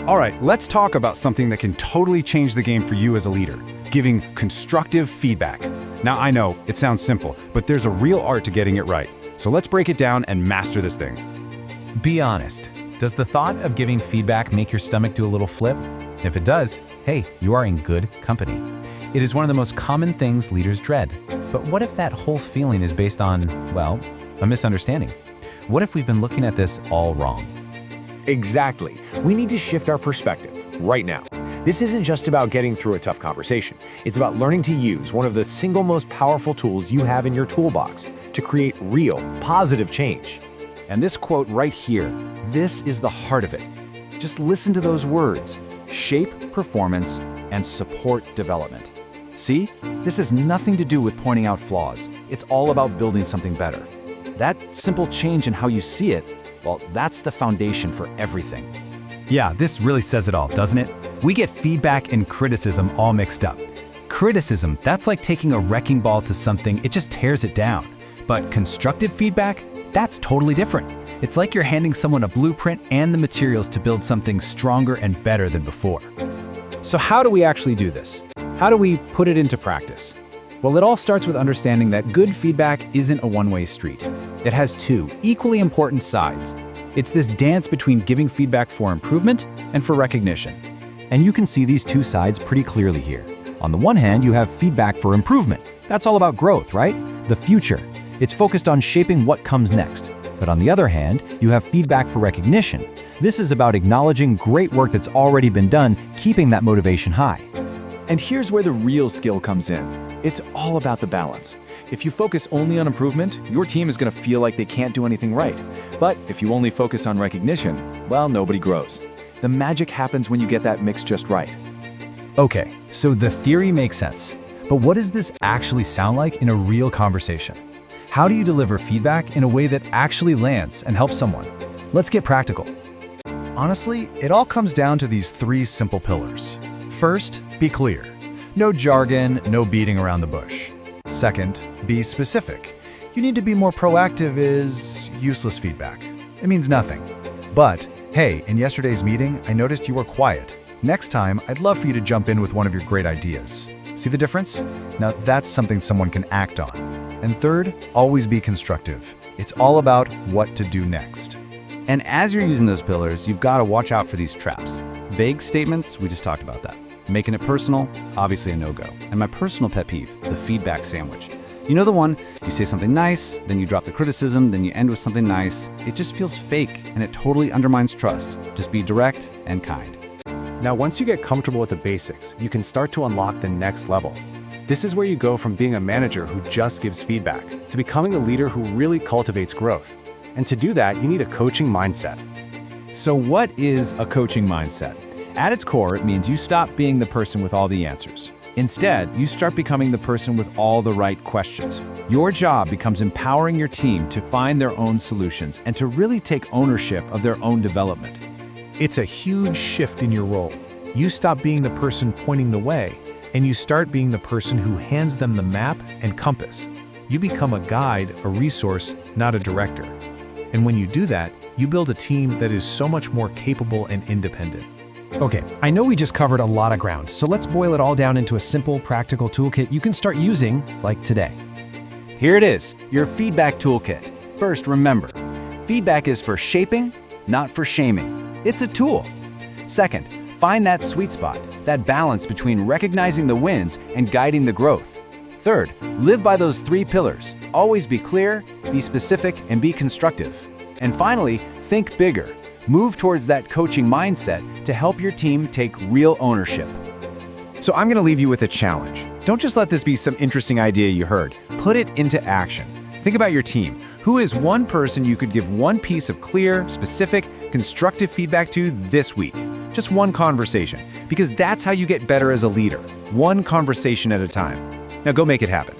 All right, let's talk about something that can totally change the game for you as a leader, giving constructive feedback. Now, I know it sounds simple, but there's a real art to getting it right. So let's break it down and master this thing. Be honest. Does the thought of giving feedback make your stomach do a little flip? If it does, hey, you are in good company. It is one of the most common things leaders dread. But what if that whole feeling is based on, well, a misunderstanding? What if we've been looking at this all wrong? Exactly. We need to shift our perspective right now. This isn't just about getting through a tough conversation. It's about learning to use one of the single most powerful tools you have in your toolbox to create real, positive change. And this quote right here, this is the heart of it. Just listen to those words: shape performance and support development. See, this has nothing to do with pointing out flaws. It's all about building something better. That simple change in how you see it, well, that's the foundation for everything. Yeah, this really says it all, doesn't it? We get feedback and criticism all mixed up. Criticism, that's like taking a wrecking ball to something, it just tears it down. But constructive feedback, that's totally different. It's like you're handing someone a blueprint and the materials to build something stronger and better than before. So how do we actually do this? How do we put it into practice? Well, it all starts with understanding that good feedback isn't a one-way street. It has two equally important sides. It's this dance between giving feedback for improvement and for recognition. And you can see these two sides pretty clearly here. On the one hand, you have feedback for improvement. That's all about growth, right? The future. It's focused on shaping what comes next. But on the other hand, you have feedback for recognition. This is about acknowledging great work that's already been done, keeping that motivation high. And here's where the real skill comes in. It's all about the balance. If you focus only on improvement, your team is going to feel like they can't do anything right. But if you only focus on recognition, well, nobody grows. The magic happens when you get that mix just right. Okay, so the theory makes sense. But what does this actually sound like in a real conversation? How do you deliver feedback in a way that actually lands and helps someone? Let's get practical. Honestly, it all comes down to these three simple pillars. First, be clear. No jargon, no beating around the bush. Second, be specific. You need to be more proactive is useless feedback. It means nothing. But, hey, in yesterday's meeting, I noticed you were quiet. Next time, I'd love for you to jump in with one of your great ideas. See the difference? Now that's something someone can act on. And third, always be constructive. It's all about what to do next. And as you're using those pillars, you've got to watch out for these traps. Vague statements, we just talked about that. Making it personal, obviously a no-go. And my personal pet peeve, the feedback sandwich. You know the one, you say something nice, then you drop the criticism, then you end with something nice. It just feels fake, and it totally undermines trust. Just be direct and kind. Now, once you get comfortable with the basics, you can start to unlock the next level. This is where you go from being a manager who just gives feedback to becoming a leader who really cultivates growth. And to do that, you need a coaching mindset. So what is a coaching mindset? At its core, it means you stop being the person with all the answers. Instead, you start becoming the person with all the right questions. Your job becomes empowering your team to find their own solutions and to really take ownership of their own development. It's a huge shift in your role. You stop being the person pointing the way, and you start being the person who hands them the map and compass. You become a guide, a resource, not a director. And when you do that, you build a team that is so much more capable and independent. Okay, I know we just covered a lot of ground, so let's boil it all down into a simple, practical toolkit you can start using, like today. Here it is, your feedback toolkit. First, remember, feedback is for shaping, not for shaming. It's a tool. Second, find that sweet spot, that balance between recognizing the wins and guiding the growth. Third, live by those three pillars. Always be clear, be specific, and be constructive. And finally, think bigger. Move towards that coaching mindset to help your team take real ownership. So I'm going to leave you with a challenge. Don't just let this be some interesting idea you heard. Put it into action. Think about your team. Who is one person you could give one piece of clear, specific, constructive feedback to this week? Just one conversation, because that's how you get better as a leader. One conversation at a time. Now go make it happen.